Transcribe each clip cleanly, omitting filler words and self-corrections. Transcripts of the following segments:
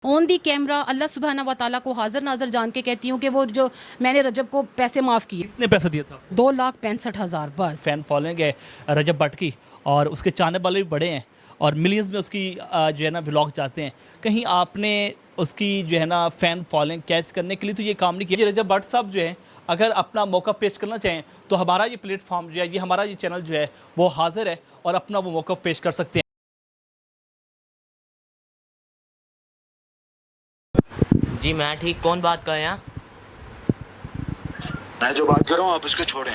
On the camera अल्लाह सुब्हाना व ताला को हाजिर नाजर जान के कहती हूँ कि वो जो मैंने रजब को पैसे माफ़ किए। कितने पैसे दिए था? 2,65,000 बस। फैन फॉलोइंग है रजब भट्ट की और उसके चाहने वाले भी बड़े हैं और मिलियंस में उसकी जो है ना व्लॉग जाते हैं। कहीं आपने उसकी जो है ना फ़ैन फॉलोइंग कैच करने के लिए तो ये काम नहीं किया? रजब भट्ट साहब जो है अगर अपना मौका पेश करना चाहें तो हमारा ये प्लेटफॉर्म जो है, ये हमारा ये चैनल जो है वो हाजिर है और अपना वो मौका पेश कर सकते हैं। जी मैं ठीक, कौन बात कर रहे हैं? मैं जो बात कर रहा हूँ आप उसको छोड़ें।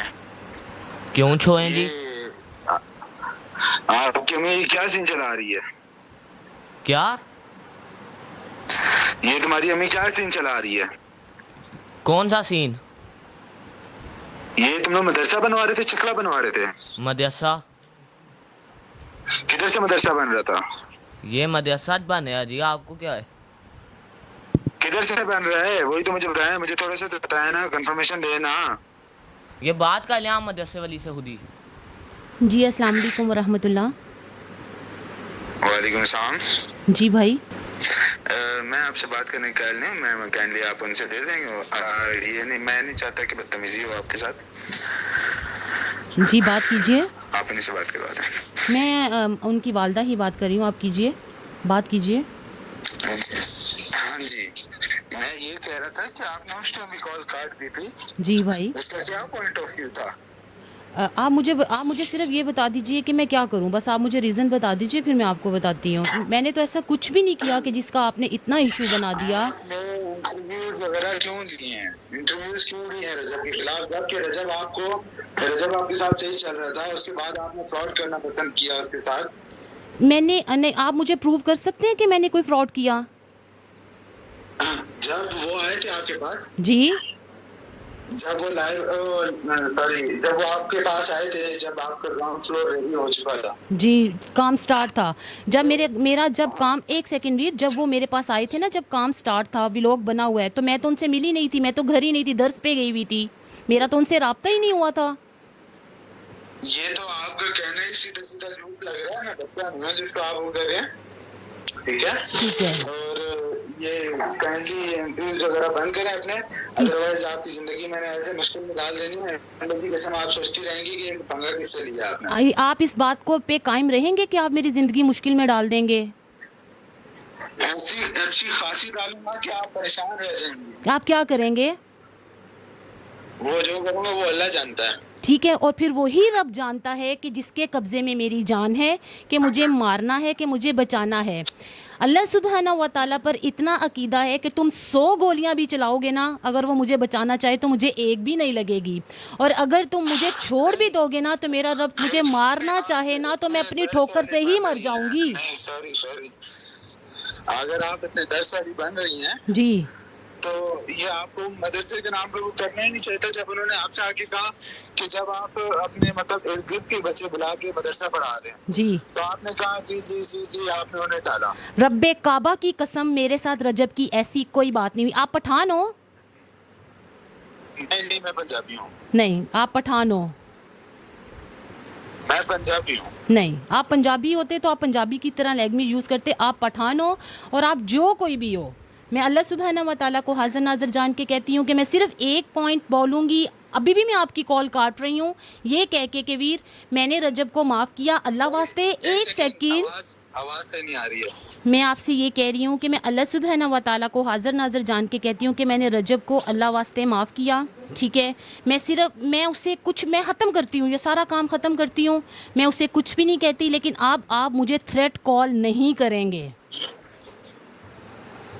क्यों छोड़ें जी? आपकी अम्मी क्या सीन चला रही है? क्या? ये तुम्हारी अम्मी क्या सीन चला रही है? कौन सा सीन? ये तुम लोग मदरसा बनवा रहे थे, चकला बनवा रहे थे? मदरसा? किधर से मदरसा बन रहा था? ये मदरसा बन रहा जी, आपको क्या है? किधर से बन रहा है वही तो मुझे बताया, मुझे थोड़ा सा तो बताया ना, कंफर्मेशन देना। ये बात कर लें आप मदरसे वाली से खुद ही। जी अस्सलाम वालेकुम वरहमतुल्लाह। वालेकुम सलाम। जी भाई मैं आपसे बात करने का नहीं, मैं काइंडली आप उनसे दे देंगे। ये नहीं, मैं नहीं चाहता कि बदतमीजी हो आपके साथ। जी बात कीजिए। आप उन्हीं से बात करवा दें। मैं उनकी वालदा ही बात कर रही हूँ, आप कीजिए, बात कीजिए। हाँ जी, मैं ये कह रहा था कि आपने उस टाइम भी कॉल काट दी थी। जी भाई उसका क्या पॉइंट ऑफ व्यू था? आप मुझे सिर्फ ये बता दीजिए कि मैं क्या करूं, बस आप मुझे रीज़न बता दीजिए, फिर मैं आपको बताती हूँ। मैंने तो ऐसा कुछ भी नहीं किया कि जिसका आपने इतना इशू बना दिया। आपने इंटरव्यूज वगैरह क्यों दिए हैं? इंटरव्यूज क्यों दिए हैं रजब के खिलाफ? जबकि रजब आपके साथ सही चल रहा था, उसके बाद आपने फ्रॉड करना पसंद किया उसके साथ। मैंने नहीं, आप मुझे प्रूव कर सकते हैं कि मैंने कोई फ्रॉड किया? जब वो आए थे आपके पास, जी जब वो जब वो आपके पास आए थे, जब आपका ग्राउंड फ्लोर रेडी हो चुका था। जी काम स्टार्ट था। जब मेरा जब काम, एक सेकंड वीर, जब वो मेरे पास आए थे ना, जब काम स्टार्ट था, व्लॉग बना हुआ है, तो मैं तो उनसे मिली नहीं थी, मैं तो घर ही नहीं थी, दर्स पे गई हुई थी, मेरा तो उनसे राब्ता ही नहीं हुआ था। ये तो आपका कहना ही सीधा सीधा झूठ लग रहा है ना, बच्चा नहीं है जिसको आप वो कर रहे हैं। ठीक है, ठीक है। और ये काइंडली इंटरव्यूज वगैरह बंद करें अपने, अदरवाइज आपकी जिंदगी मैंने ऐसे मुश्किल में डाल देनी है। अल्लाह की कसम आप सोचती रहेंगी कि पंगा किससे लिया आपने। आप इस बात को पे कायम रहेंगे कि आप मेरी ज़िंदगी मुश्किल में डाल देंगे? ऐसी अच्छी खासी डालूंगा कि आप परेशान रह जाएंगे। आप क्या करेंगे? वो जो करूंगा वो अल्लाह जानता है। ठीक है, और फिर वही रब जानता है कि जिसके कब्ज़े में मेरी जान है, कि मुझे मारना है कि मुझे बचाना है। अल्लाह सुब्हाना व ताला पर इतना अकीदा है कि तुम 100 गोलियां भी चलाओगे ना, अगर वो मुझे बचाना चाहे तो मुझे एक भी नहीं लगेगी, और अगर तुम मुझे छोड़ भी दोगे ना तो मेरा रब मुझे मारना चाहे ना तो मैं अपनी ठोकर से ही मर जाऊंगी। सॉरी, अगर आप इतने डर सारी बन रही हैं जी तो ये आपको मदरसे के नाम पे वो करना ही नहीं चाहिए। जब उन्होंने आपसे आके कहा कि जब आप अपने मतलब इर्द गिर्द के बच्चे बुला के मदरसा पढ़ा दें, जी तो आपने कहा जी जी जी जी, आपने उन्हें टाला। रब्बे काबा की कसम, मेरे साथ रजब की ऐसी कोई बात नहीं हुई। आप पठान हो? नहीं, मैं पंजाबी हूँ। नहीं, आप पठान हो? मैं पंजाबी हूँ। नहीं, आप पंजाबी होते तो आप पंजाबी की तरह लैंग्वेज यूज़ करते। आप पठान हो, और आप जो कोई भी हो, मैं अल्लाह सुब्हाना व ताला को हाज़िर नाज़र जान के कहती हूँ कि मैं सिर्फ एक पॉइंट बोलूँगी। अभी भी मैं आपकी कॉल काट रही हूँ ये कह के वीर मैंने रजब को माफ़ किया, अल्लाह वास्ते एक सेकंड, आवाज से नहीं आ रही है। मैं आपसे ये कह रही हूँ कि मैं अल्लाह सुब्हाना व ताला को हाज़िर नाज़र जान के कहती हूँ कि मैंने रजब को अल्लाह वास्ते माफ़ किया। ठीक है, मैं उसे कुछ, मैं ख़त्म करती हूँ, ये सारा काम ख़त्म करती हूँ, मैं उसे कुछ भी नहीं कहती। लेकिन आप मुझे थ्रेट कॉल नहीं करेंगे।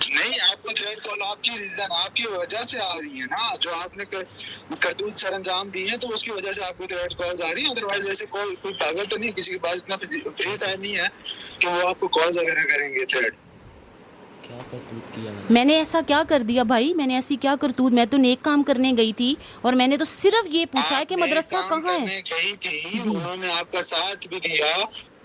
नहीं, आपको थ्रेड कॉल आपकी रीजन, आपकी वजह से आ रही है ना, जो आपने करतूत सर अंजाम दी है तो उसकी वजह से आपको थ्रेड कॉल्स आ रही है। अदरवाइज ऐसे कोई पागल तो नहीं, किसी के पास इतना फ्री टाइम नहीं है कि वो आपको कॉल्स वगैरह करेंगे। थ्रेड क्या करतूत किया मैंने ऐसा क्या कर दिया भाई? मैंने ऐसी क्या करतूत? मैं तो नेक काम करने गई थी, और मैंने तो सिर्फ ये पूछा है कि मदरसा कहाँ है। गई थी, उन्होंने आपका साथ भी दिया,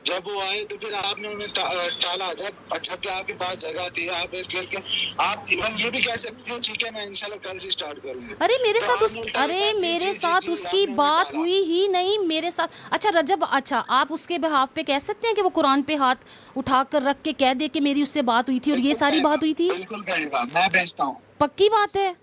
जब वो आए तो फिर आपने उन्हें टाला, जबकि आपके पास जगह थी, आप एक करके आप इवन ये भी कह सकते हो ठीक है मैं इंशाल्लाह कल से स्टार्ट करूंगी। अरे मेरे तो साथ आपने उल्टा अरे बोला, जी, मेरे जी, जी, साथ जी, उसकी आपने उन्हें बात टाला। हुई ही नहीं मेरे साथ। अच्छा रजब, अच्छा आप उसके बिहाफ पे कह सकते हैं कि वो कुरान पे हाथ उठा कर रख के कह दे कि मेरी उससे बात हुई थी और ये सारी बात हुई थी? बिल्कुल कहेगा, मैं भेजता हूँ। पक्की बात है?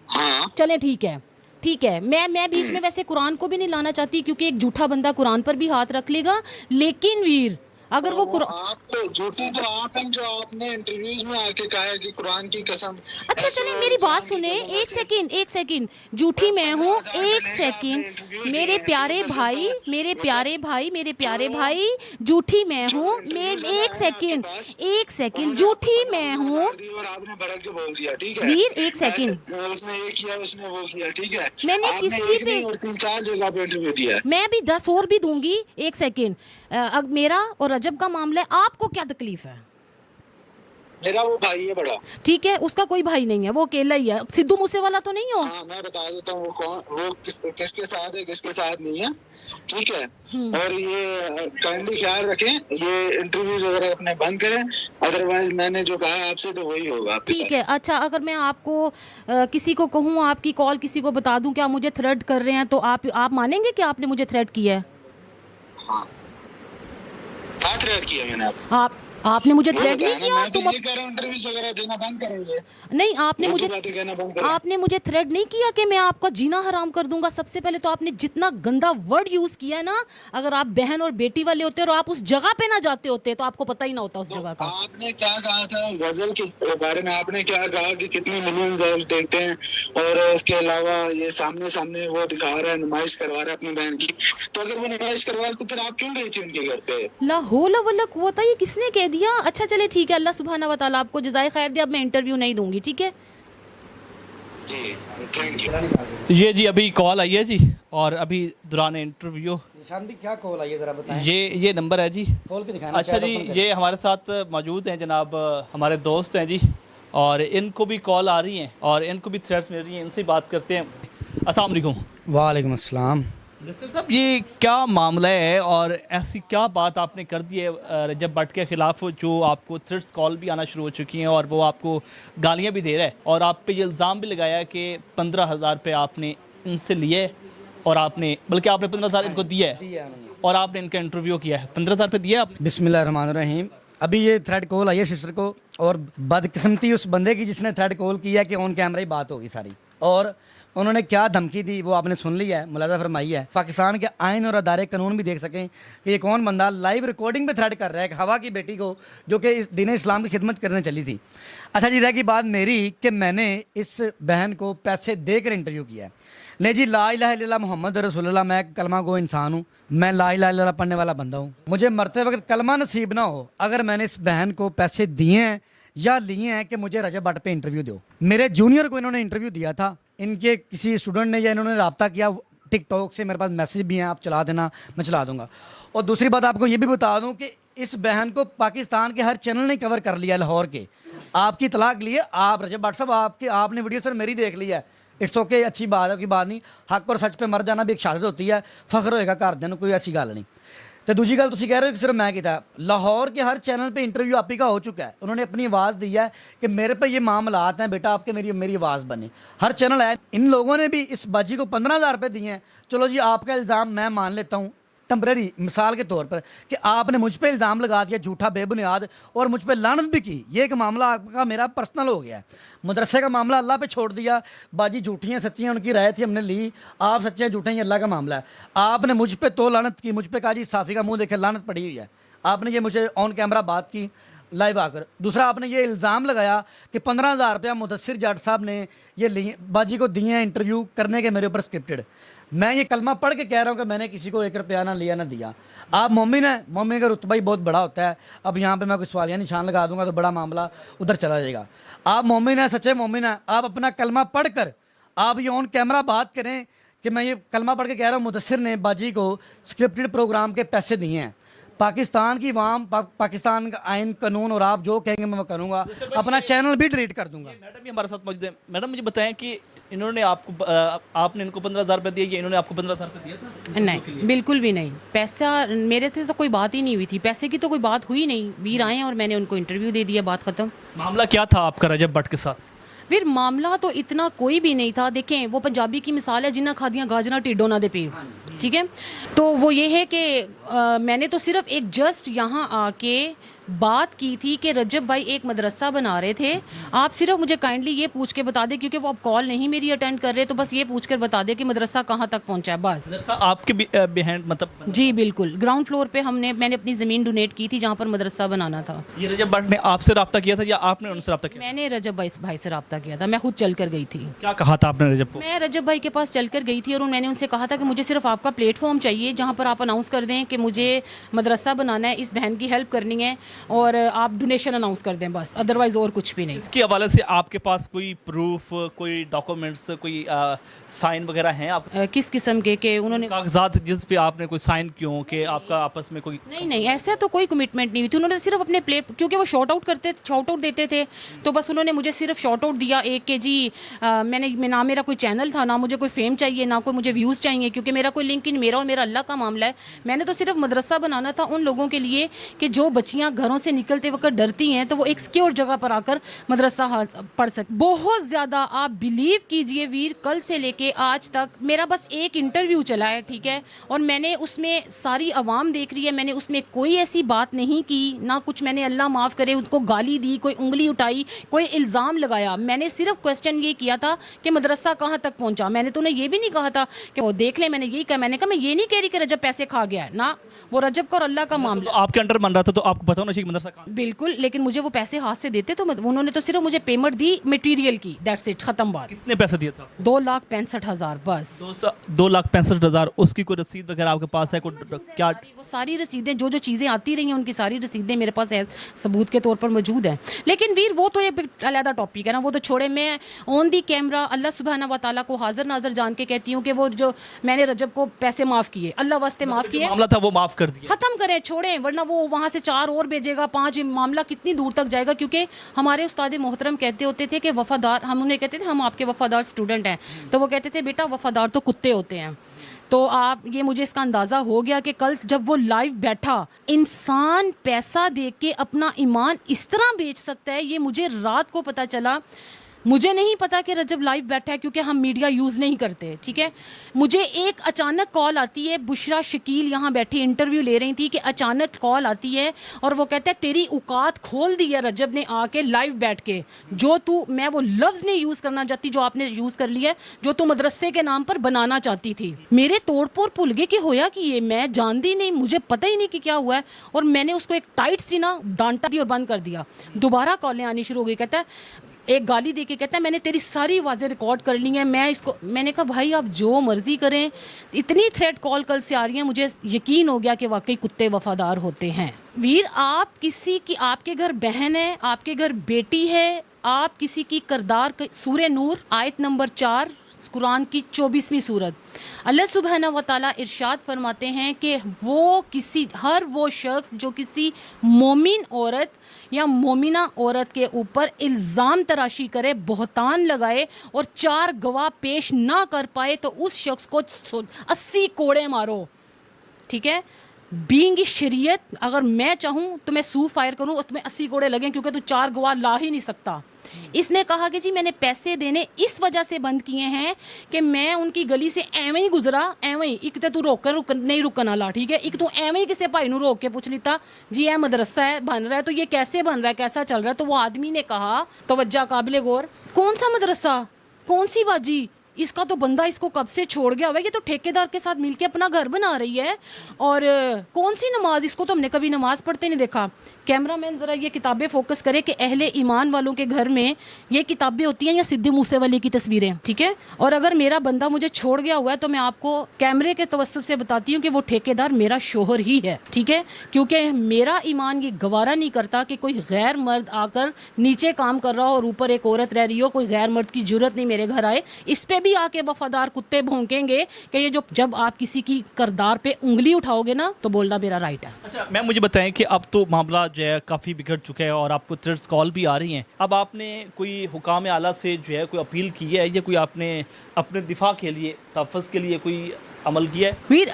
हाँ चले ठीक है, ठीक है। मैं बीच में वैसे कुरान को भी नहीं लाना चाहती क्योंकि एक झूठा बंदा कुरान पर भी हाथ रख लेगा, लेकिन वीर अगर वो आप तो झूठी तो आप हैं जो आपने इंटरव्यूज में आके कहा है कि कुरान की कसम। अच्छा ऐसे चले और मेरी बात कुरान की सुने, कसम एक ऐसे। सेकंड एक सेकंड, झूठी मैं हूँ, 15,000 एक मिलेगा, सेकंड। आपने interviews मेरे दिए हैं, प्यारे तो भाई, मतलब मेरे मतलब प्यारे भाई, मेरे प्यारे जो- भाई, झूठी मैं जो हूँ। interviews मैं है ना, एक है ना सेकंड, आपके पास, एक सेकंड, उन्होंने आपको झूठी मैं 15,000 हूँ। दिए और आपने भड़क के बोल दिया, ठीक है। वीर, एक ऐसे- सेकंड। उसने ये किया, उसने वो किया, ठीक है। मैंने आपने किसी एक पे- नहीं और 3-4 जगह पे इंटरव्यू दिया है। मैं भी 10 और भी दूंगी। एक सेकंड, अब मेरा और रजब का मामला है, आपको क्या तकलीफ है? मेरा वो भाई है बड़ा। ठीक है, उसका कोई भाई नहीं है, वो अकेला ही है। सिद्धू मूसेवाला तो नहीं हो? हाँ मैं बता देता हूँ वो कौन, वो किसके साथ है, किसके साथ नहीं है, ठीक है। और ये काइंडली ख्याल रखें, ये इंटरव्यूज वगैरह अपने बंद करें, अदरवाइज मैंने जो कहा आपसे तो वही होगा आपके ठीक साथ। है। अच्छा अगर मैं आपको किसी को कहूँ, आपकी कॉल किसी को बता दूं कि आप मुझे थ्रेड कर रहे हैं, तो आप मानेंगे कि आपने मुझे थ्रेड किया है? हाँ क्या थ्रेड किया मैंने आपने मुझे वो थ्रेड नहीं बताया ना, किया। मैं तो तुम ये कह रहा हूँ इंटरव्यूज वगैरह देना बंद करेंगे, नहीं, आपने वो मुझे तो बातें कहना बंद करें। आपने मुझे थ्रेड नहीं किया कि मैं आपका जीना हराम कर दूंगा। सबसे पहले तो आपने जितना गंदा वर्ड यूज किया है ना, अगर आप बहन और बेटी वाले होते और आप उस जगह पे ना जाते होते तो आपको पता ही ना होता उस जगह का। आपने क्या कहा था गजल के बारे में, आपने क्या कहा कि कितने मिलियन व्यूज देखते हैं, और उसके अलावा ये सामने सामने वो दिखा रहा है, नुमाइश करवा रहा है अपनी बहन की। तो अगर वो नुमाइश करवा रहा है तो फिर आप क्यों गई थी उनके घर पे? ला हौला वला कुव्वता, ये किसने कह दिया? अच्छा चले ठीक है, अल्लाह सुब्हाना व तआला आपको जज़ाए खैर दे। अब मैं इंटरव्यू नहीं दूंगी, ठीक है? जी थैंक यू। ये जी अभी कॉल आई है जी, और अभी दौरान इंटरव्यू निशान भी क्या कॉल आई है जरा बताएं। ये नंबर है जी। कॉल के दिखाना। अच्छा जी, ये हमारे साथ मौजूद हैं जनाब, हमारे दोस्त हैं जी, और इनको भी कॉल आ रही हैं और इनको भी थ्रेड्स मिल रही हैं। इनसे बात करते हैं। अस्सलाम वालेकुम। वालेकुम अस्सलाम। नसीर साहब, ये क्या मामला है और ऐसी क्या बात आपने कर दी है रजब भट्ट के ख़िलाफ़ जो आपको थ्रेड्स कॉल भी आना शुरू हो चुकी हैं और वो आपको गालियां भी दे रहा है, और आप पे ये इल्ज़ाम भी लगाया है कि 15,000 रुपये आपने इनसे लिए, और आपने बल्कि आपने 15,000 इनको दिया है और आपने इनका इंटरव्यू किया है। 15,000 रुपये दिया आपने? बिस्मिल्लाहिर्रहमानिर्रहीम। अभी ये थ्रेड कॉल आई है सिस्टर को, और बदकिस्मती उस बंदे की जिसने थ्रेड कॉल किया कि ऑन कैमरा ही बात होगी सारी, और उन्होंने क्या धमकी दी वो आपने सुन लिया है, मुलाजा फरमाई है। पाकिस्तान के आइन और अदारे कानून भी देख सकें कि ये कौन बंदा लाइव रिकॉर्डिंग पे थ्रेड कर रहा है कि हवा की बेटी को, जो कि इस दीन इस्लाम की खिदमत करने चली थी। अच्छा जी, रह गई बात मेरी कि मैंने इस बहन को पैसे देकर इंटरव्यू किया है। ले जी, ला इलाहा इल्लल्लाह मोहम्मद रसूलुल्लाह, मैं कलमा गो इंसान हूँ, मैं ला इलाहा इल्लल्लाह पढ़ने वाला बंदा हूँ। मुझे मरते वक्त कलमा नसीब ना हो अगर मैंने इस बहन को पैसे दिए हैं या लिए हैं कि मुझे रजब भट्ट पे इंटरव्यू दो। मेरे जूनियर को इन्होंने इंटरव्यू दिया था, इनके किसी स्टूडेंट ने या इन्होंने रब्ता किया टिकटॉक से, मेरे पास मैसेज भी हैं, आप चला देना, मैं चला दूंगा। और दूसरी बात आपको ये भी बता दूं कि इस बहन को पाकिस्तान के हर चैनल ने कवर कर लिया, लाहौर के। आपकी तलाक लिए आप रजब भट्ट साहब, आपने वीडियो सर मेरी देख ली है, इट्स ओके, अच्छी बात है, कोई बात नहीं। हक और सच पे मर जाना भी एक शहादत होती है, फख्र होएगा घरदिਆਂ ਨੂੰ, कोई ऐसी गल नहीं। तो दूसरी गल तुम कह रहे हो कि सिर्फ मैं किया, लाहौर के हर चैनल पे इंटरव्यू आप ही का हो चुका है। उन्होंने अपनी आवाज़ दी है कि मेरे पे ये मामलात हैं बेटा, आपके मेरी आवाज़ बने। हर चैनल है। इन लोगों ने भी इस बाजी को 15,000 रुपये दिए हैं। चलो जी, आपका इल्ज़ाम मैं मान लेता हूँ टेम्परेरी मिसाल के तौर पर कि आपने मुझ पे इल्ज़ाम लगा दिया झूठा बेबुनियाद, और मुझ पे लानत भी की। ये एक मामला आपका मेरा पर्सनल हो गया है। मदरसे का मामला अल्लाह पे छोड़ दिया, बाजी झूठी हैं सच्ची हैं उनकी राय थी, हमने ली। आप सच्चे हैं झूठे हैं, ये अल्लाह का मामला है। आपने मुझ पे तो लानत की, मुझ पे कहा जी साफ़ी का मुंह देखे लानत पड़ी हुई है। आपने ये मुझे ऑन कैमरा बात की लाइव आकर। दूसरा, आपने ये इल्ज़ाम लगाया कि 15,000 रुपया मुदस्सिर जाट साहब ने ये लिए बाजी को दिए हैं इंटरव्यू करने के मेरे ऊपर स्क्रिप्टेड। मैं ये कलमा पढ़ के कह रहा हूँ कि मैंने किसी को 1 रुपया ना लिया ना दिया। आप मोमिन हैं, मोमिन का रुतबा ही बहुत बड़ा होता है। अब यहाँ पे मैं कोई सवालिया निशान लगा दूंगा तो बड़ा मामला उधर चला जाएगा। आप मोमिन हैं, सच्चे मोमिन हैं, आप अपना कलमा पढ़ कर आप ये ऑन कैमरा बात करें कि मैं ये कलमा पढ़ के कह रहा हूँ मुदस्सिर ने बाजी को स्क्रिप्टेड प्रोग्राम के पैसे दिए हैं। पाकिस्तान की वाम पाकिस्तान का आइन कानून और आप जो कहेंगे मैं वो करूँगा, अपना चैनल भी डिलीट कर दूंगा। मैडम भी हमारे साथ मौजूद है। मैडम मुझे बताएं कि انہوں نے آپ کو آپ نے ان کو 15,000 روپے دیے یا انہوں نے آپ کو 15,000 روپے دیا تھا؟ نہیں بالکل بھی نہیں. پیسہ میرے سے تو کوئی بات ہی نہیں ہوئی تھی, پیسے کی تو کوئی بات ہوئی نہیں. ویر آئے اور میں نے ان کو انٹرویو دے دیا, بات ختم. معاملہ کیا تھا آپ کا رجب بٹ کے ساتھ؟ پھر معاملہ تو اتنا کوئی بھی نہیں تھا. دیکھیں وہ پنجابی کی مثال ہے, جنہ کھادیاں گاجرا ٹیڈو نہ دے پیر, ٹھیک ہے. تو وہ یہ ہے کہ میں نے تو صرف ایک جسٹ یہاں آ کے بات کی تھی کہ رجب بھائی ایک مدرسہ بنا رہے تھے, آپ صرف مجھے کائنڈلی یہ پوچھ کے بتا دیں, کیونکہ وہ اب کال نہیں میری اٹینڈ کر رہے, تو بس یہ پوچھ کر بتا دیں کہ مدرسہ کہاں تک پہنچا ہے بس. مدرسہ آپ کے بہینڈ مطلب؟ جی بالکل, گراؤنڈ فلور پہ میں نے اپنی زمین ڈونیٹ کی تھی جہاں پر مدرسہ بنانا تھا. یہ رجب بٹ نے آپ سے رابطہ کیا تھا یا آپ نے ان سے رابطہ کیا؟ میں نے رجب بھائی سے رابطہ کیا تھا, میں خود چل کر گئی تھی. کیا کہا تھا آپ نے رجب کو؟ میں رجب بھائی کے پاس چل کر گئی تھی اور میں نے ان سے کہا تھا کہ مجھے صرف آپ کا پلیٹ فارم چاہیے جہاں پر آپ اناؤنس کر دیں کہ مجھے مدرسہ بنانا ہے, اس بہن کی ہیلپ کرنی ہے اور آپ ڈونیشن اناؤنس کر دیں بس, ادروائز اور کچھ بھی نہیں. اس کے حوالے سے آپ کے پاس کوئی پروف, کوئی ڈاکومنٹس, کوئی سائن وغیرہ ہیں آپ کس قسم کے کہ انہوں نے کاغذات جس پہ آپ نے کوئی سائن کیوں کہ آپ کا آپس میں کوئی؟ نہیں ایسا تو کوئی کمٹمنٹ نہیں ہوئی تھی. انہوں نے صرف اپنے پلیٹ, کیونکہ وہ شارٹ آؤٹ دیتے تھے, تو بس انہوں نے مجھے صرف شارٹ آؤٹ دیا ایک کہ جی نہ میرا کوئی چینل تھا, نہ مجھے کوئی فیم چاہیے, نہ کوئی مجھے ویوز چاہیے, کیونکہ میرا کوئی لنک میرا اور میرا اللہ کا معاملہ ہے. میں نے تو صرف مدرسہ بنانا تھا ان لوگوں کے لیے کہ جو بچیاں گھروں سے نکلتے وقت ڈرتی ہیں تو وہ ایک سیکیور جگہ پر آ کر مدرسہ پڑھ سکیں. بہت زیادہ آپ بلیو کیجئے ویر, کل سے لے کے آج تک میرا بس ایک انٹرویو چلا ہے, ٹھیک ہے, اور میں نے اس میں ساری عوام دیکھ رہی ہے, میں نے اس میں کوئی ایسی بات نہیں کی, نہ کچھ میں نے اللہ معاف کرے ان کو گالی دی, کوئی انگلی اٹھائی, کوئی الزام لگایا. میں نے صرف کوسچن یہ کیا تھا کہ مدرسہ کہاں تک پہنچا. میں نے تو انہیں یہ بھی نہیں کہا تھا کہ وہ دیکھ لیں, میں نے یہی کہا, میں نے کہا میں یہ نہیں کہہ رہی کہ رجب پیسے کھا گیا ہے, نہ, وہ رجب کا اور اللہ کا معاملہ. تو آپ کے انڈر بن رہا تھا تو آپ کو پتا ہونا چاہیے مدرسہ کہاں؟ بالکل, لیکن مجھے وہ پیسے ہاتھ سے دیتے تو انہوں نے تو صرف مجھے پیمنٹ دی مٹیریل کی, دیٹس اٹ, ختم بات. کتنے پیسے دیے تھا؟ 2,65,000 بس. 2,65,000. اس کی کوئی رسید وغیرہ آپ کے پاس ہے؟ کوئی کیا وہ ساری رسیدیں جو چیزیں آتی رہی ہیں ان کی ساری رسیدیں میرے پاس ثبوت کے طور پر موجود ہیں. لیکن ویر وہ تو ایک علیحدہ ٹاپک ہے نا, وہ تو چھوڑے. میں آن دی کیمرہ اللہ سبحانہ و تعالیٰ کو حاضر ناظر جان کے کہتی ہوں کہ وہ جو میں نے رجب کو پیسے معاف کیے, اللہ واسطے معاف کیے, معاملہ تھا وہ معاف کر دیا, ختم کریں, چھوڑیں, ورنہ وہ وہاں سے 4 اور بھیجے گا, 5, معاملہ کتنی دور تک جائے گا. کیونکہ ہمارے استاد محترم کہتے ہوتے تھے کہ وفادار, ہم انہیں کہتے تھے ہم آپ کے وفادار اسٹوڈنٹ ہیں, تو وہ کہتے تھے بیٹا وفادار تو کتے ہوتے ہیں. تو آپ یہ مجھے اس کا اندازہ ہو گیا کہ کل جب وہ لائیو بیٹھا, انسان پیسہ دے کے اپنا ایمان اس طرح بیچ سکتا ہے, یہ مجھے رات کو پتہ چلا. مجھے نہیں پتا کہ رجب لائیو بیٹھا ہے کیونکہ ہم میڈیا یوز نہیں کرتے, ٹھیک ہے. مجھے ایک اچانک کال آتی ہے, بشرا شکیل یہاں بیٹھی انٹرویو لے رہی تھی کہ اچانک کال آتی ہے اور وہ کہتا ہے تیری اوقات کھول دی ہے رجب نے آ کے لائیو بیٹھ کے, جو تو, میں وہ لفظ نہیں یوز کرنا چاہتی جو آپ نے یوز کر لیا ہے, جو تو مدرسے کے نام پر بنانا چاہتی تھی. میرے توڑ پور پھول گئے کہ ہویا کہ یہ میں جانتی نہیں, مجھے پتہ ہی نہیں کہ کیا ہوا ہے, اور میں نے اس کو ایک ٹائٹ سی نا ڈانٹا دی اور بند کر دیا. دوبارہ کالیں آنی شروع ہو گئی, کہتا ہے ایک گالی دے کے کہتا ہے میں نے تیری ساری آوازیں ریکارڈ کر لی ہیں, میں نے کہا بھائی آپ جو مرضی کریں, اتنی تھریٹ کال کل سے آ رہی ہیں, مجھے یقین ہو گیا کہ واقعی کتے وفادار ہوتے ہیں. ویر, آپ کسی کی, آپ کے گھر بہن ہے, آپ کے گھر بیٹی ہے, آپ کسی کی کردار, سورہ نور آیت نمبر 4 قرآن کی 24ویں سورت, اللہ سبحانہ و تعالیٰ ارشاد فرماتے ہیں کہ ہر وہ شخص جو کسی مومن عورت یا مومنہ عورت کے اوپر الزام تراشی کرے, بہتان لگائے اور 4 گواہ پیش نہ کر پائے تو اس شخص کو 80 کوڑے مارو, ٹھیک ہے. بینگ شریعت, اگر میں چاہوں تو میں سو فائر کروں, اس میں 80 کوڑے لگیں کیونکہ تو 4 گواہ لا ہی نہیں سکتا. اس نے کہا کہ جی میں نے پیسے دینے اس وجہ سے بند کیے ہیں کہ میں ان کی گلی سے ایویں ہی گزرا, ایویں ہی, ایک تو نہیں رکنا لا, ٹھیک ہے, ایک تو ایویں ہی کسی بھائی نو روک کے پوچھ لیتا جی یہ مدرسہ ہے بن رہا ہے تو یہ کیسے بن رہا ہے, کیسا چل رہا ہے. تو وہ آدمی نے کہا, توجہ قابل غور, کون سا مدرسہ, کون سی باجی, اس کا تو بندہ اس کو کب سے چھوڑ گیا ہوا ہے, یہ تو ٹھیکیدار کے ساتھ مل کے اپنا گھر بنا رہی ہے, اور کون سی نماز, اس کو تو ہم نے کبھی نماز پڑھتے نہیں دیکھا. کیمرہ مین ذرا یہ کتابیں فوکس کرے کہ اہل ایمان والوں کے گھر میں یہ کتابیں ہوتی ہیں یا سدھی موسے والے کی تصویریں, ٹھیک ہے. اور اگر میرا بندہ مجھے چھوڑ گیا ہوا ہے تو میں آپ کو کیمرے کے توسط سے بتاتی ہوں کہ وہ ٹھیکیدار میرا شوہر ہی ہے, ٹھیک ہے, کیونکہ میرا ایمان یہ گوارا نہیں کرتا کہ کوئی غیر مرد آ کر نیچے کام کر رہا ہو اور اوپر ایک عورت رہ رہی ہو, کوئی غیر مرد کی جرت نہیں میرے گھر آئے. اس پہ بھی آ کے वफादार कुत्ते भौंकेंगे कि ये जो जब आप किसी की करदार पे उंगली उठाओगे ना तो बोलना मेरा राइट है। अच्छा मैम मुझे बताएं कि अब तो मामला जो है काफ़ी बिगड़ चुका है और आपको थ्रेट्स कॉल भी आ रही हैं, अब आपने कोई हुकाम आला से जो है कोई अपील की है या कोई आपने अपने दिफा के लिए तहफ़्फ़ुज़ के लिए कोई अमल किया है? वीर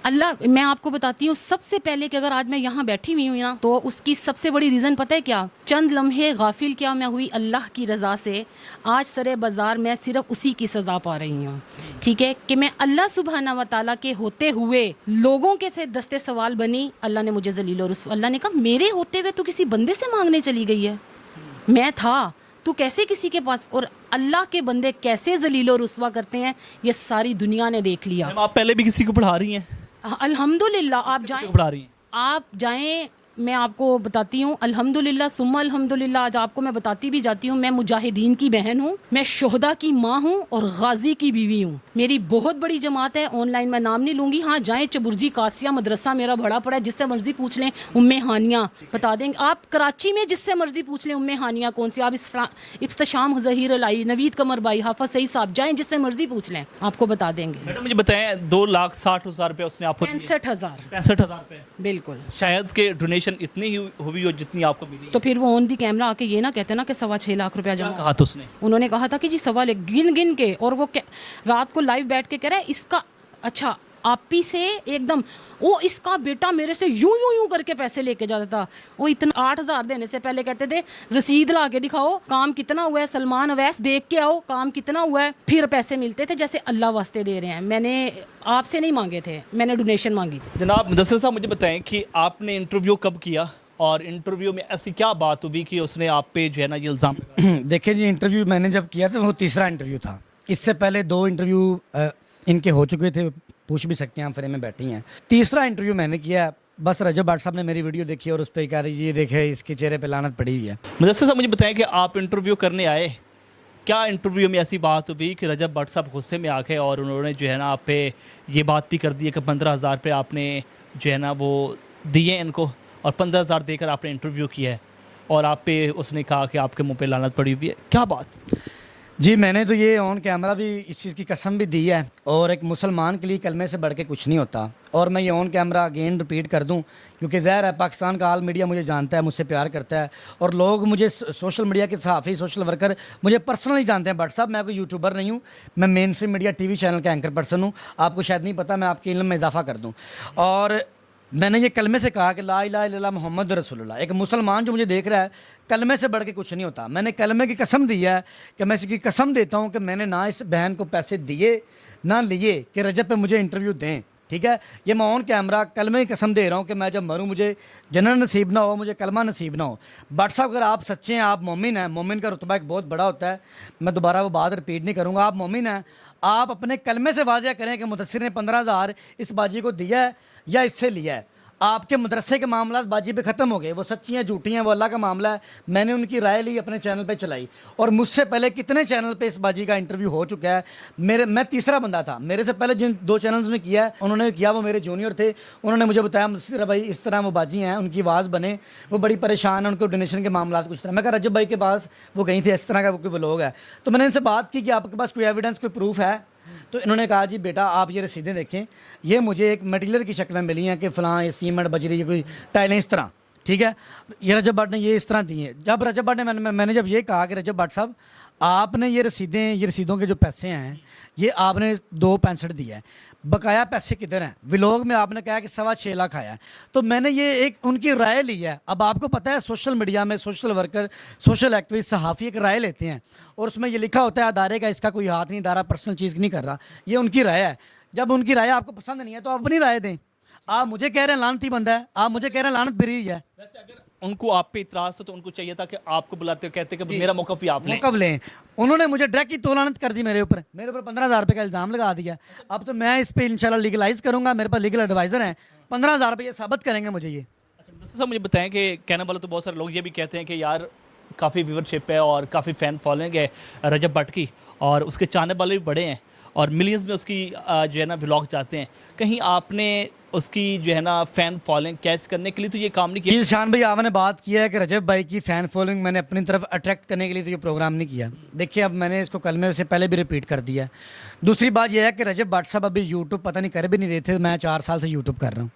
अल्लाह, मैं आपको बताती हूँ सबसे पहले कि अगर आज मैं यहाँ बैठी हुई हूँ ना तो उसकी सबसे बड़ी रीज़न पता है क्या? चंद लम्हे गाफिल क्या मैं हुई अल्लाह की रज़ा से, आज सरे बाज़ार मैं सिर्फ उसी की सज़ा पा रही हूँ। ठीक है कि मैं अल्लाह सुब्हाना व तआला के होते हुए लोगों के से दस्ते सवाल बनी, अल्लाह ने मुझे ज़लील और रुस्वा, अल्लाह ने कहा मेरे होते हुए तो किसी बंदे से मांगने चली गई है, मैं था, तू कैसे किसी के पास, और अल्लाह के बंदे कैसे ज़लील और रुस्वा करते हैं ये सारी दुनिया ने देख लिया। मैम आप पहले भी किसी को पढ़ा रही हैं? अल्हम्दुलिल्लाह आप जाएं, पढ़ा रही हैं? आप जाएं, मैं आपको बताती हूँ अल्हम्दुलिल्लाह सुम्मा अल्हम्दुलिल्लाह, आज आपको मैं बताती भी जाती हूँ, मैं मुजाहिदीन की बहन हूँ, मैं शोहदा की माँ हूँ और गाजी की बीवी हूँ। मेरी बहुत बड़ी जमात है, ऑनलाइन मैं नाम नहीं लूँगी, हाँ जाएँ चबुर्जी कासिया मदरसा मेरा बड़ा पड़ा है, जिससे मर्जी पूछ लें उम्मे हानिया बता देंगे, आप कराची में जिससे मर्जी पूछ लें उम्मे हानिया कौन सी, आप इफ्तिशाम ज़हीर अलाई, नवीद कमर बाई, हाफिज़ सईद साहब, जाएँ जिससे मर्जी पूछ लें आपको बता देंगे। मैडम मुझे बताएं 2,60,000 रुपये उसने आपको 65,000 65,000 रुपये, बिल्कुल। शायद के डोनेशन इतनी ही हुई हो जितनी आपको मिली। तो फिर वो ऑन दी कैमरा आके ये ना कहते ना कि 6.25 लाख रुपया क्या जमा, कहा था उसने? उन्होंने कहा था कि जी सवाल है गिन गिन के, और वो रात को लाइव बैठ के कह रहा है इसका, अच्छा आपी से एकदम वो इसका बेटा मेरे से यूं यूं यूं करके पैसे लेके जाता था, वो इतना 8,000 देने से पहले कहते थे रसीद ला के दिखाओ काम कितना हुआ है, सलमान अवैस देख के आओ काम कितना हुआ है, फिर पैसे मिलते थे जैसे अल्लाह वास्ते दे रहे हैं। मैंने आपसे नहीं मांगे थे, मैंने डोनेशन मांगी थी। जनाब मुदस्सिर साहब मुझे बताएं कि आपने इंटरव्यू कब किया और इंटरव्यू में ऐसी क्या बात हुई कि उसने आप पे जो है ना ये इल्ज़ाम लगाया? देखिए जी, इंटरव्यू मैंने जब किया था वो तीसरा इंटरव्यू था, इससे पहले 2 इंटरव्यू इनके हो चुके थे, पूछ भी सकते हैं आप, फ्रेम में बैठी हैं। तीसरा इंटरव्यू मैंने किया, बस रजब भट्ट साहब ने मेरी वीडियो देखी और उस पर कह रही ये देखे इसके चेहरे पे लानत पड़ी हुई है। मुदस्सिर साहब मुझे बताएं कि आप इंटरव्यू करने आए, क्या इंटरव्यू में ऐसी बात हुई कि रजब भट्ट साहब गुस्से में आ गए और उन्होंने जो है ना आप पे ये बात भी कर दी है कि 15,000 रुपये आपने जो है ना वो दिए इनको और 15,000 देकर आपने इंटरव्यू किया है और आप पे उसने कहा कि आपके मुंह पे लानत पड़ी हुई है, क्या बात? जी मैंने तो ये ऑन कैमरा भी इस चीज़ की कसम भी दी है, और एक मुसलमान के लिए कलमे से बढ़ के कुछ नहीं होता, और मैं ये ऑन कैमरा अगेन रिपीट कर दूं क्योंकि ज़ाहिर है पाकिस्तान का आल मीडिया मुझे जानता है, मुझसे प्यार करता है, और लोग मुझे सोशल मीडिया के सहाफ़ी सोशल वर्कर मुझे पर्सनली जानते हैं। भट्ट साहब मैं कोई यूट्यूबर नहीं हूँ, मैं main stream media TV channel का एंकर पर्सन हूँ, आपको शायद नहीं पता, मैं आपके इल्म में इजाफा कर दूँ। और मैंने ये कलमे से कहा कि ला इलाहा इल्लल्लाह मोहम्मद रसूलुल्लाह, एक मुसलमान जो मुझे देख रहा है कलमे से बढ़ के कुछ नहीं होता। मैंने कलमे की कसम दी है कि मैं इसकी कसम देता हूँ कि मैंने ना इस बहन को पैसे दिए ना लिए कि रजब पे मुझे इंटरव्यू दें, ठीक है। ये मैं ऑन कैमरा कलमे की कसम दे रहा हूँ कि मैं जब मरूँ मुझे जन्नत नसीब ना हो, मुझे कलमा नसीब ना हो। भट्ट साहब अगर आप सच्चे हैं, आप मोमिन हैं, मोमिन का रुतबा एक बहुत बड़ा होता है, मैं दोबारा वो बात रिपीट नहीं करूँगा, आप मोमिन हैं, आप अपने कलमे से वाज़ह करें कि मुदस्सिर ने 15,000 इस बाजी को दिया है या इससे लिया है। आपके मदरसे के मामला बाजी पे ख़त्म हो गए, वो सच्ची हैं झूठी हैं वो अल्लाह का मामला है। मैंने उनकी राय ली, अपने चैनल पे चलाई, और मुझसे पहले कितने चैनल पे इस बाजी का इंटरव्यू हो चुका है। मैं तीसरा बंदा था, मेरे से पहले जिन 2 चैनल्स ने किया है उन्होंने किया, वो मेरे जूनियर थे, उन्होंने मुझे बताया मुदस्सिर भाई इस तरह वो बाजी हैं, उनकी आवाज़ बने, वो बड़ी परेशान है, उनको डोनेशन के मामला कुछ तरह। मैं कहा रजब भाई के पास वो गई थी, इस तरह का कोई व्लॉग है, तो मैंने इनसे बात की कि आपके पास कोई एविडेंस कोई प्रूफ है, तो इन्होंने कहा जी बेटा आप ये रसीदें देखें, ये मुझे एक मटीरियल की शक्ल में मिली हैं कि फ़लाँ ये सीमेंट बजरी ये कोई टाइलें इस तरह, ठीक है। ये रजब भट्ट ने ये इस तरह दी हैं। जब रजब भट्ट ने मैंने जब ये कहा कि रजब भट्ट साहब आपने ये रसीदों के जो पैसे हैं ये आपने 2.65 दिया है, बकाया पैसे किधर हैं? व्लॉग में आपने कहा कि 6.25 लाख आया है, तो मैंने ये एक उनकी राय ली है। अब आपको पता है सोशल मीडिया में सोशल वर्कर, सोशल एक्टिविस्ट, सहाफ़ी एक राय लेते हैं और उसमें ये लिखा होता है अदारे का इसका कोई हाथ नहीं, अदारा पर्सनल चीज़ नहीं कर रहा, ये उनकी राय है। जब उनकी राय आपको पसंद नहीं है तो आप अपनी राय दें। आप मुझे कह रहे हैं लानती बंदा है, आप मुझे कह रहे हैं लानत फिरी हुई है। वैसे अगर उनको आप पे इतराज़ हो तो उनको चाहिए था कि आपको बुलाते कहते कि मेरा मौका भी आप लें। मौका लें, उन्होंने मुझे डायरेक्ट ही तोलानत कर दी मेरे ऊपर 15,000 रुपये का इल्ज़ाम लगा दिया। अब तो मैं इस पर इंशाल्लाह लीगलाइज करूँगा, मेरे पास लीगल एडवाइज़र हैं, 15,000 रुपये साबित करेंगे मुझे ये। अच्छा सर मुझे बताएं कि कहने वाले तो बहुत सारे लोग ये भी कहते हैं कि यार काफ़ी व्यूवरशिप है और काफ़ी फ़ैन फॉलोइंग है रजब भट्ट की और उसके चाहने वाले भी बड़े हैं اور ملینز میں اس کی جو ہے نا ولاگ جاتے ہیں. کہیں آپ نے اس کی جو ہے نا فین فالوئنگ کیچ کرنے کے لیے تو یہ کام نہیں کیا؟ جی شان بھائی آپ نے بات کیا ہے کہ رجب بھائی کی فین فالوئنگ میں نے اپنی طرف اٹریکٹ کرنے کے لیے تو یہ پروگرام نہیں کیا. دیکھیے اب میں نے اس کو کلمے سے پہلے بھی ریپیٹ کر دیا. دوسری بات یہ ہے کہ رجب بٹ صاحب ابھی یوٹیوب پتہ نہیں کر بھی نہیں رہے تھے. میں 4 سال سے یوٹیوب کر رہا ہوں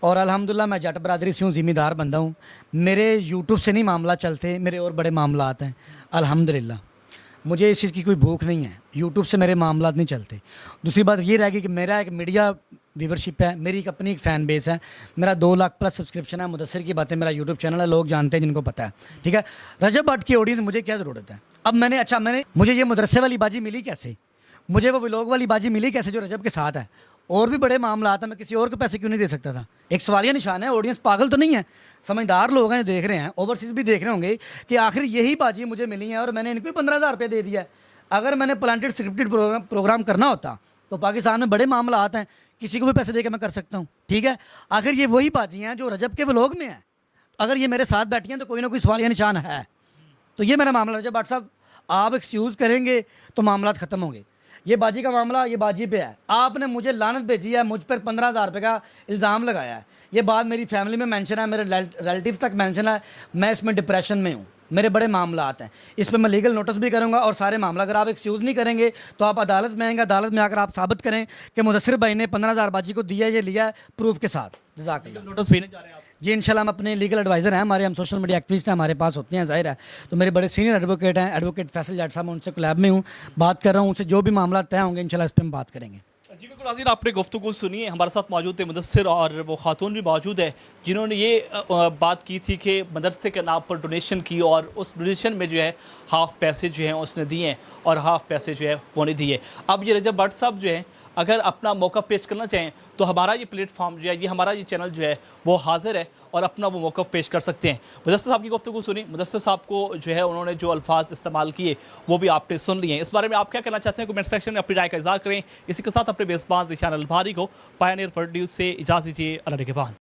اور الحمدللہ میں جٹ برادری سے ہوں, ذمہ دار بندہ ہوں. میرے یوٹیوب سے نہیں معاملہ چلتے, میرے اور بڑے معاملات ہیں الحمدللہ. مجھے اس چیز کی کوئی بھوک نہیں ہے, یوٹیوب سے میرے معاملات نہیں چلتے. دوسری بات یہ رہ گئی کہ میرا ایک میڈیا ویورشپ ہے, میری ایک اپنی ایک فین بیس ہے, میرا 2 لاکھ پلس سبسکرپشن ہے. مدثر کی باتیں میرا یوٹیوب چینل ہے, لوگ جانتے ہیں جن کو پتہ ہے, ٹھیک ہے. رجب بٹ کی آڈینس مجھے کیا ضرورت ہے؟ اب میں نے مجھے یہ مدرسے والی باجی ملی کیسے, مجھے وہ ولاگ والی باجی ملی کیسے جو رجب کے ساتھ ہے؟ اور بھی بڑے معاملات ہیں, میں کسی اور کو پیسے کیوں نہیں دے سکتا تھا؟ ایک سوالیہ نشان ہے. آڈینس پاگل تو نہیں ہے, سمجھدار لوگ ہیں جو دیکھ رہے ہیں, اوورسیز بھی دیکھ رہے ہوں گے کہ آخر یہی باجی مجھے ملی ہیں اور میں نے ان کو 15,000 روپے دے دیا ہے. اگر میں نے پلانٹڈ اسکرپٹڈ پروگرام کرنا ہوتا تو پاکستان میں بڑے معاملات ہیں, کسی کو بھی پیسے دے کے میں کر سکتا ہوں, ٹھیک ہے. آخر یہ وہی باجی ہیں جو رجب کے ولاگ میں ہیں. اگر یہ میرے ساتھ بیٹھی ہیں تو کوئی نہ کوئی سوالیہ نشان ہے. تو یہ میرا معاملہ. رجب بٹ صاحب آپ ایکسکیوز کریں گے تو معاملات ختم ہوں گے. یہ باجی کا معاملہ یہ باجی پہ ہے. آپ نے مجھے لعنت بھیجی ہے, مجھ پر 15,000 روپے کا الزام لگایا ہے. یہ بات میری فیملی میں مینشن ہے, میرے ریلیٹیوز تک مینشن ہے. میں اس میں ڈپریشن میں ہوں, میرے بڑے معاملات ہیں. اس پہ میں لیگل نوٹس بھی کروں گا اور سارے معاملہ. اگر آپ ایکسکیوز نہیں کریں گے تو آپ عدالت میں آئیں گے. عدالت میں آ کر آپ ثابت کریں کہ مدثر بھائی نے 15,000 باجی کو دیا, یہ لیا ہے پروف کے ساتھ. جزاک اللہ. نوٹس بھیجنے جا رہے ہیں آپ؟ جی انشاءاللہ ہم اپنے لیگل ایڈوائزر ہیں, ہمارے ہم سوشل میڈیا ایکٹیوسٹ ہیں, ہمارے پاس ہوتے ہیں ظاہر ہے. تو میرے بڑے سینئر ایڈوکیٹ ہیں, ایڈوکیٹ فیصل جٹ صاحب, ان سے کولیب میں ہوں, بات کر رہا ہوں. ان سے جو بھی معاملات طے ہوں گے انشاءاللہ اس پہ ہم بات کریں گے. جی بالکل ناظرین, آپ نے گفتگو سنی ہے. ہمارے ساتھ موجود ہے مدثر اور وہ خاتون بھی موجود ہے جنہوں نے یہ بات کی تھی کہ مدرسے کے نام پر ڈونیشن کی اور اس ڈونیشن میں جو ہے ہاف پیسے جو ہیں اس نے دیے ہیں اور ہاف پیسے جو ہے وہ نہیں دیے. اب یہ رجب بٹ صاحب جو ہے اگر اپنا موقع پیش کرنا چاہیں تو ہمارا یہ پلیٹ فارم جو ہے, یہ ہمارا یہ چینل جو ہے وہ حاضر ہے اور اپنا وہ موقع پیش کر سکتے ہیں. مدثر صاحب کی گفتگو سنی, مدثر صاحب کو جو ہے انہوں نے جو الفاظ استعمال کیے وہ بھی آپ نے سن لیے ہیں. اس بارے میں آپ کیا کہنا چاہتے ہیں کمنٹ سیکشن میں اپنی رائے کا اظہار کریں. اسی کے ساتھ اپنے میزبان ذیشان الباری کو پائنیئر پروڈیوس سے اجازت دیجیے. اللہ نگہبان.